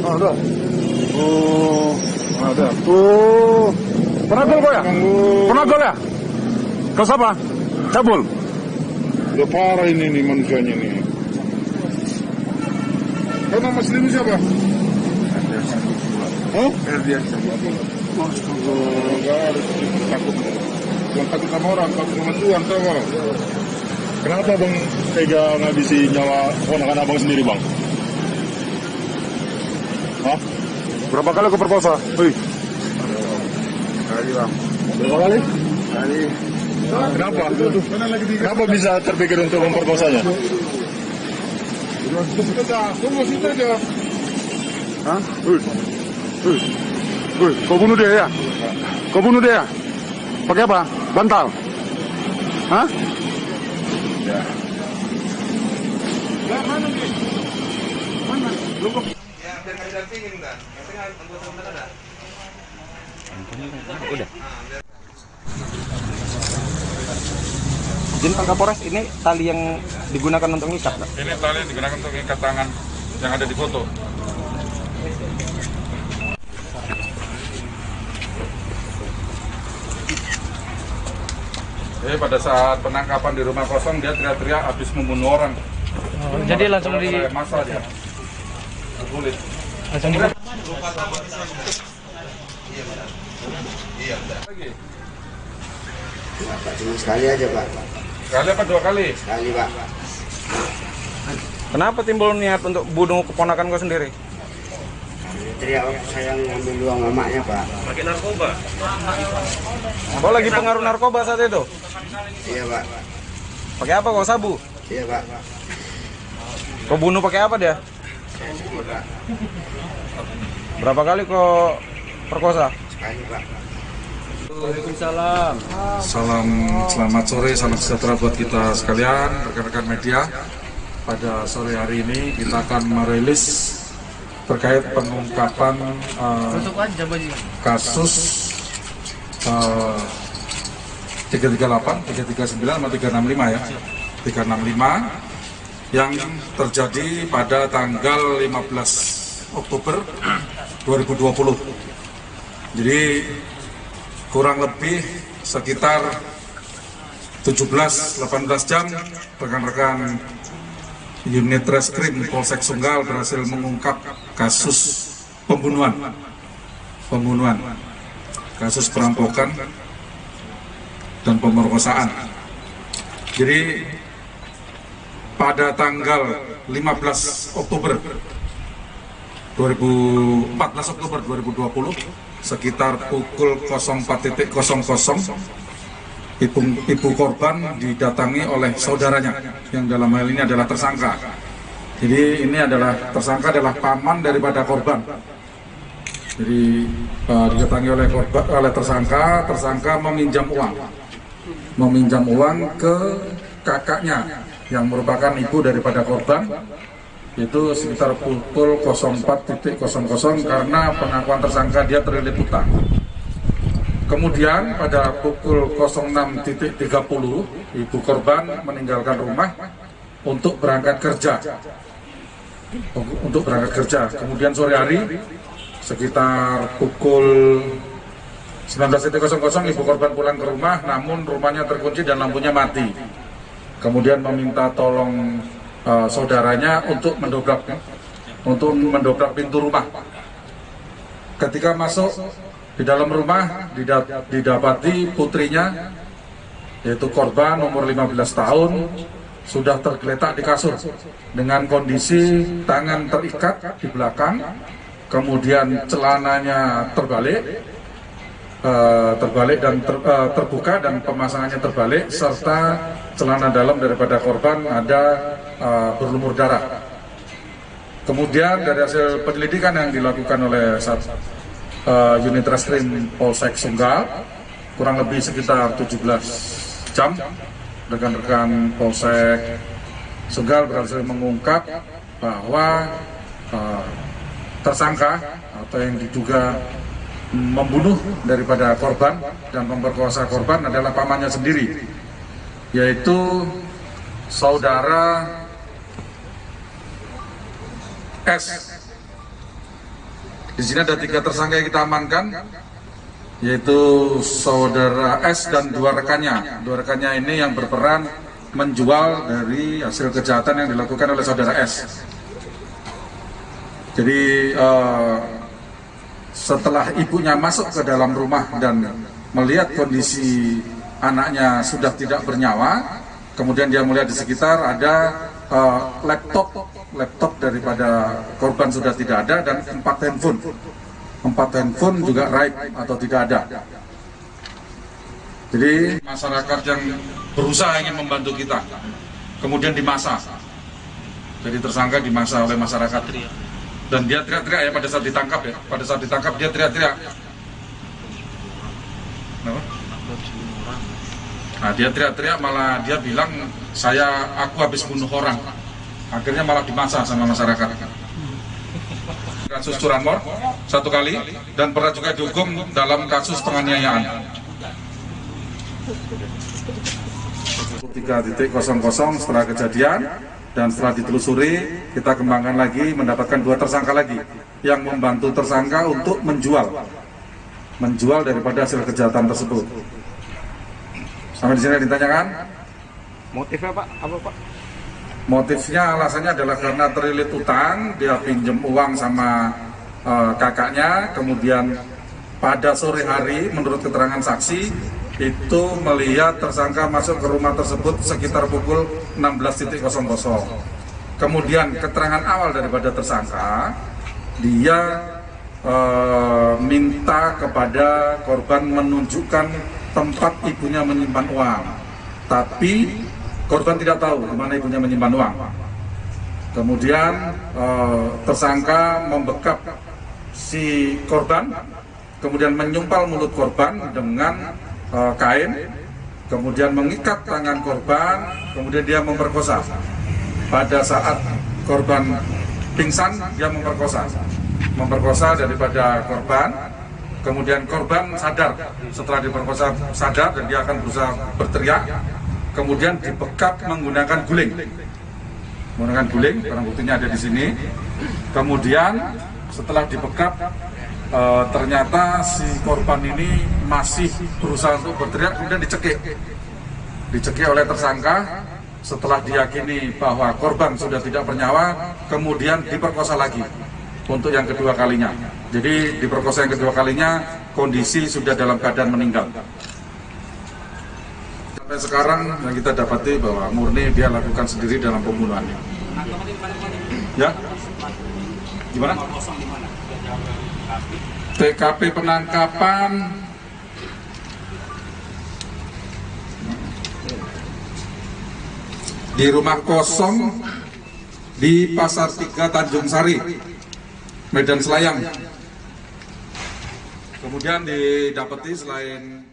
Ada. Oh, ada. Oh, pernah gol kok ya? Pernah gol ya? Kau siapa? Cabul. Udah parah ini nih manusianya nih. Kau nama aslimu siapa? Hah? Erdiansyah. Enggak ada takut. Jangan takut sama orang, takut sama Tuhan, tahu bang. Kenapa bang tega ngabisi nyawa ponakan abang sendiri bang? Hah? Berapa kali kau perkosa? Wih. Kali bang. Berapa kali? Kali. Kenapa? Kenapa bisa terpikir untuk memperkosanya? Tunggu situ aja. Hah? Wih. Wih. Wih. Kau bunuh dia ya? Kau bunuh dia? Pakai apa? Bantal? Hah? Ya. Mana nih? Mana? Lu kok? Ya, biar kami dampingin kan. Katanya anggota teman ada. Udah. Izin Pak Kapolres, ini tali yang digunakan untuk ngikat, Pak? Ini tali yang digunakan untuk mengikat tangan yang ada di foto. Jadi pada saat penangkapan di rumah kosong dia teriak-teriak habis membunuh orang. Oh, jadi langsung di masa dia. Kulit. langsung di Iya, benar. Lagi. Pak, cuma sekali aja Pak. Sekali apa dua kali? Sekali Pak. Kenapa timbul niat untuk bunuh keponakan kau sendiri? Teriak waktu saya ngambil uang mamanya Pak. Pakai narkoba. Kau lagi pengaruh narkoba saat itu? Iya Pak. Pakai apa kau, sabu? Iya Pak. Kau bunuh pakai apa dia? Saya sebut Pak. Berapa kali kau perkosa? Sekali Pak. Waalaikumsalam. Selamat sore, salam sejahtera buat kita sekalian, rekan-rekan media. Pada sore hari ini kita akan merilis terkait pengungkapan kasus 338, 339, sama 365 ya. 365 yang terjadi pada tanggal 15 Oktober 2020. Jadi kurang lebih sekitar 17-18 jam rekan-rekan unit reskrim Polsek Sunggal berhasil mengungkap kasus pembunuhan, kasus perampokan dan pemerkosaan. Jadi pada tanggal 14 Oktober 2020 sekitar pukul 04.00 ibu korban didatangi oleh saudaranya yang dalam hal ini adalah tersangka. Jadi ini adalah tersangka adalah paman daripada korban. Jadi didatangi oleh tersangka meminjam uang ke kakaknya yang merupakan ibu daripada korban, itu sekitar pukul 04.00 karena pengakuan tersangka dia terlilit utang. Kemudian pada pukul 06.30 ibu korban meninggalkan rumah untuk berangkat kerja. Kemudian sore hari sekitar pukul 19.00 ibu korban pulang ke rumah, namun rumahnya terkunci dan lampunya mati. Kemudian meminta tolong saudaranya untuk mendobrak pintu rumah. Ketika masuk di dalam rumah didapati putrinya, yaitu korban umur 15 tahun, sudah tergeletak di kasur dengan kondisi tangan terikat di belakang, kemudian celananya terbalik dan terbuka dan pemasangannya terbalik, serta celana dalam daripada korban ada berlumur darah. Kemudian dari hasil penyelidikan yang dilakukan oleh unit reskrim Polsek Sunggal, kurang lebih sekitar 17 jam, rekan-rekan Polsek Sunggal berhasil mengungkap bahwa tersangka atau yang diduga membunuh daripada korban dan memperkosa korban adalah pamannya sendiri, yaitu saudara S. Di sini ada 3 tersangka yang kita amankan, yaitu saudara S dan 2 rekannya. 2 rekannya ini yang berperan menjual dari hasil kejahatan yang dilakukan oleh saudara S. Jadi setelah ibunya masuk ke dalam rumah dan melihat kondisi anaknya sudah tidak bernyawa, kemudian dia melihat di sekitar ada laptop daripada korban sudah tidak ada, dan 4 handphone juga raib atau tidak ada. Jadi masyarakat yang berusaha ingin membantu kita kemudian dimasa, jadi tersangka dimasa oleh masyarakat, dan dia teriak-teriak ya pada saat ditangkap ya. Pada saat ditangkap dia teriak-teriak. Nah, dia teriak-teriak, malah dia bilang aku habis bunuh orang. Akhirnya malah dimasa sama masyarakat. Kasus curanmor 1 kali dan pernah juga dihukum dalam kasus penganiayaan. 3.00 setelah kejadian dan setelah ditelusuri, kita kembangkan lagi, mendapatkan 2 tersangka lagi yang membantu tersangka untuk menjual daripada hasil kejahatan tersebut. Sampai di sini ditanyakan Motifnya Pak, apa Pak? motifnya, alasannya adalah karena terlilit utang, dia pinjam uang sama kakaknya, kemudian pada sore hari menurut keterangan saksi itu melihat tersangka masuk ke rumah tersebut sekitar pukul 16.00. Kemudian keterangan awal daripada tersangka, dia minta kepada korban menunjukkan tempat ibunya menyimpan uang, tapi korban tidak tahu di mana ibunya menyimpan uang. Kemudian tersangka membekap si korban, kemudian menyumpal mulut korban dengan kain, kemudian mengikat tangan korban, kemudian dia memperkosa. Pada saat korban pingsan, dia memperkosa daripada korban. Kemudian korban sadar, setelah diperkosa sadar dan dia akan berusaha berteriak. Kemudian dibekap menggunakan guling, barang buktinya ada di sini. Kemudian setelah dibekap, ternyata si korban ini masih berusaha untuk berteriak, kemudian dicekik oleh tersangka. Setelah diyakini bahwa korban sudah tidak bernyawa, kemudian diperkosa lagi untuk yang kedua kalinya. Jadi diperkosa yang kedua kalinya, kondisi sudah dalam keadaan meninggal. Sampai sekarang yang kita dapati bahwa murni dia lakukan sendiri dalam pembunuhannya. Ya, gimana? TKP penangkapan di rumah kosong di Pasar 3 Tanjung Sari, Medan Selayang. Kemudian didapati selain